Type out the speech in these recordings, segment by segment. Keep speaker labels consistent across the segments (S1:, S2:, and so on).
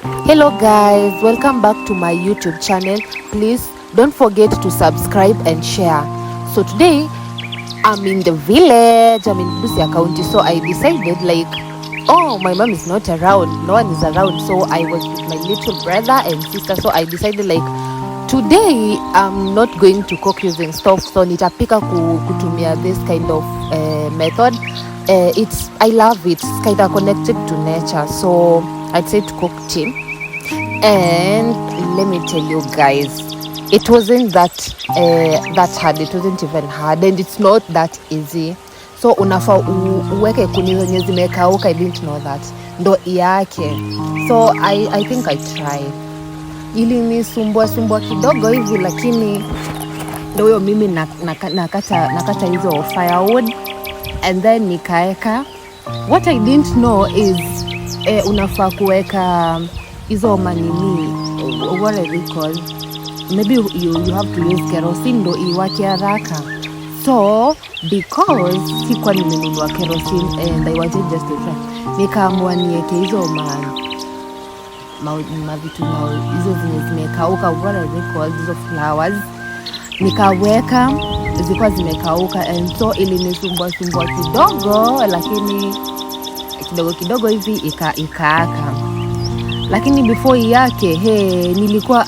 S1: Hello guys, welcome back to my YouTube channel. Please don't forget to subscribe and share. So today I'm in the village, I'm in Busia County. So I decided my mom is not around, no one is around. So I was with my little brother and sister. So I decided today I'm not going to cook using stove. So nitapika kutumia this kind of method. I love it. It's kind of connected to nature. So I'd say to cook tea. And let me tell you guys, it wasn't that hard. It wasn't even hard, and it's not that easy. So unafa uweke kuni zenye zimekauka. I didn't know that ndo yake. So I think I tried. Ili ni sumbua kidogo hivi, lakini ndo huyo mimi nakata hizo firewood and then nikaeka. What I didn't know is unafaa kuweka hizo manini, what are they called? Maybe you have to use kerosene ndo iwake haraka. So because sikuwa nimenunua kerosene and I wanted just to try, nikaamua niweke hizo mavitu hizo zenye zimekauka, what are they called, hizo flowers. Nikaweka zilikuwa zimekauka, and so ilinisumbua kidogo, lakini kidogo hivi ikaaka. Lakini before yake nilikuwa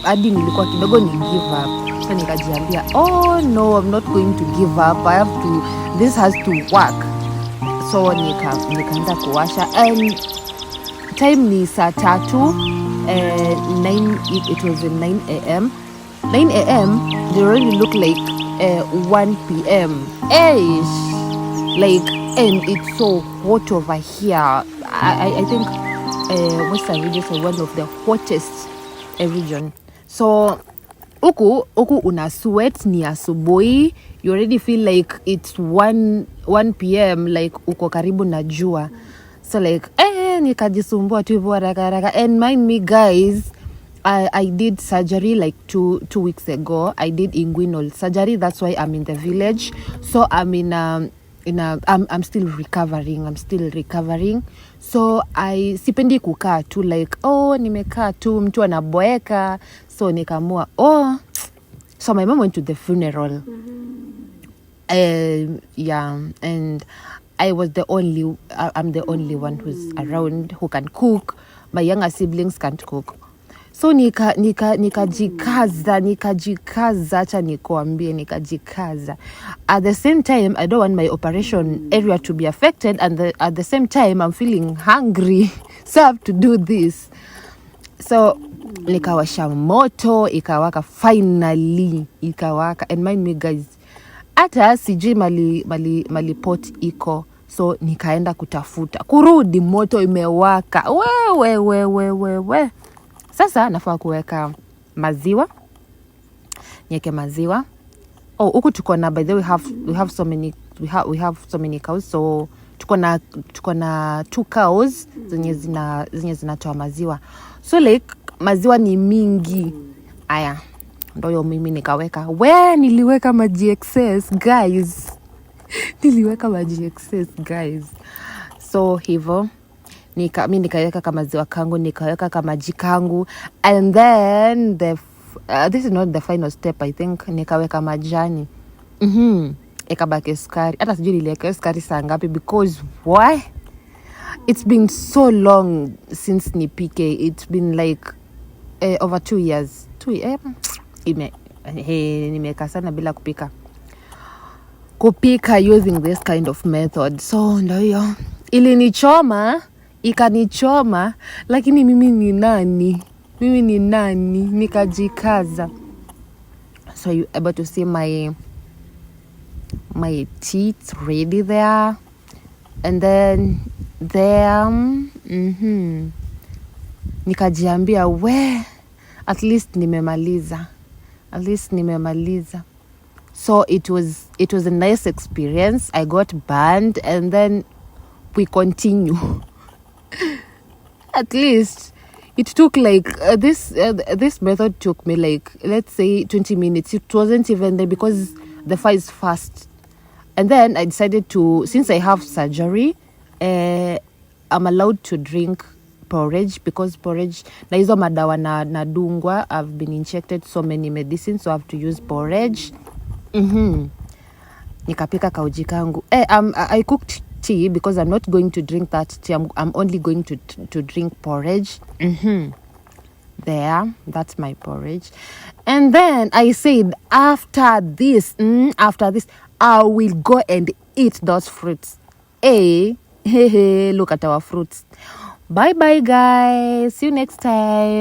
S1: hadi nilikuwa kidogo ni give up. So nikajiambia, oh no, I'm not going to give up, this has to work. So nikaanza kuwasha, and time ni saa 3, 9, it was 9 a.m. 9 a.m. they already look like 1 p.m. And it's so hot over here. I think Western regions are one of the hottest region. So uku una sweat, ni asubuhi, you already feel like it's 1 p.m. like uko karibu na jua. So nikajisumbua tu hivyo haraka. And mind me guys, I did surgery like two weeks ago. I did inguinal surgery, that's why I'm in the village. So I'm I'm still recovering. So sipendi kukaa tu nimekaa tu mtu anaboeka. So nikamua so my mom went to the funeral. And I'm the only one who's around who can cook. My younger siblings can't cook. So nikajikaza, acha nikuambie, nikajikaza. At the same time, I don't want my operation area to be affected, and at the same time, I'm feeling hungry. So I have to do this. So nikawasha moto, ikawaka, finally ikawaka. And mind me guys, hata sijui mali pot iko. So nikaenda kutafuta, kurudi moto imewaka. We. Sasa nafaa kuweka maziwa. Niweke maziwa. Huku tuko na, by the way, we have so many cows. So tuko na 2 cows zenye zinatoa maziwa. So maziwa ni mingi. Aya, ndio mimi nikaweka. Niliweka maji excess, guys. So hivyo mimi nikaweka kama maziwa kangu, nikaweka kama maji kangu, and then this is not the final step, I think. Nikaweka majani. Ikabaki sukari. Hata sijui niliweka sukari saa ngapi, because why? It's been so long since nipike. It's been over 2 years. Nimeka sana bila kupika using this kind of method. So ndio hiyo ikanichoma, lakini mimi ni nani? Nikajikaza. So you able to see my teeth ready there, and then there nikajiambia, at least nimemaliza. So it was a nice experience. I got burned, and then we continue. At least it took this method took me let's say 20 minutes. It wasn't even there because the fire is fast. And then I decided to, since I have surgery, I'm allowed to drink porridge, because porridge na hizo madawa na dungwa, I've been injected so many medicines, so I have to use porridge. Nikapika kauji kangu. I cooked tea because I'm not going to drink that tea. I'm only going to drink porridge. There, that's my porridge. And then I said, after this, I will go and eat those fruits. Hey, look at our fruits. Bye bye, guys. See you next time.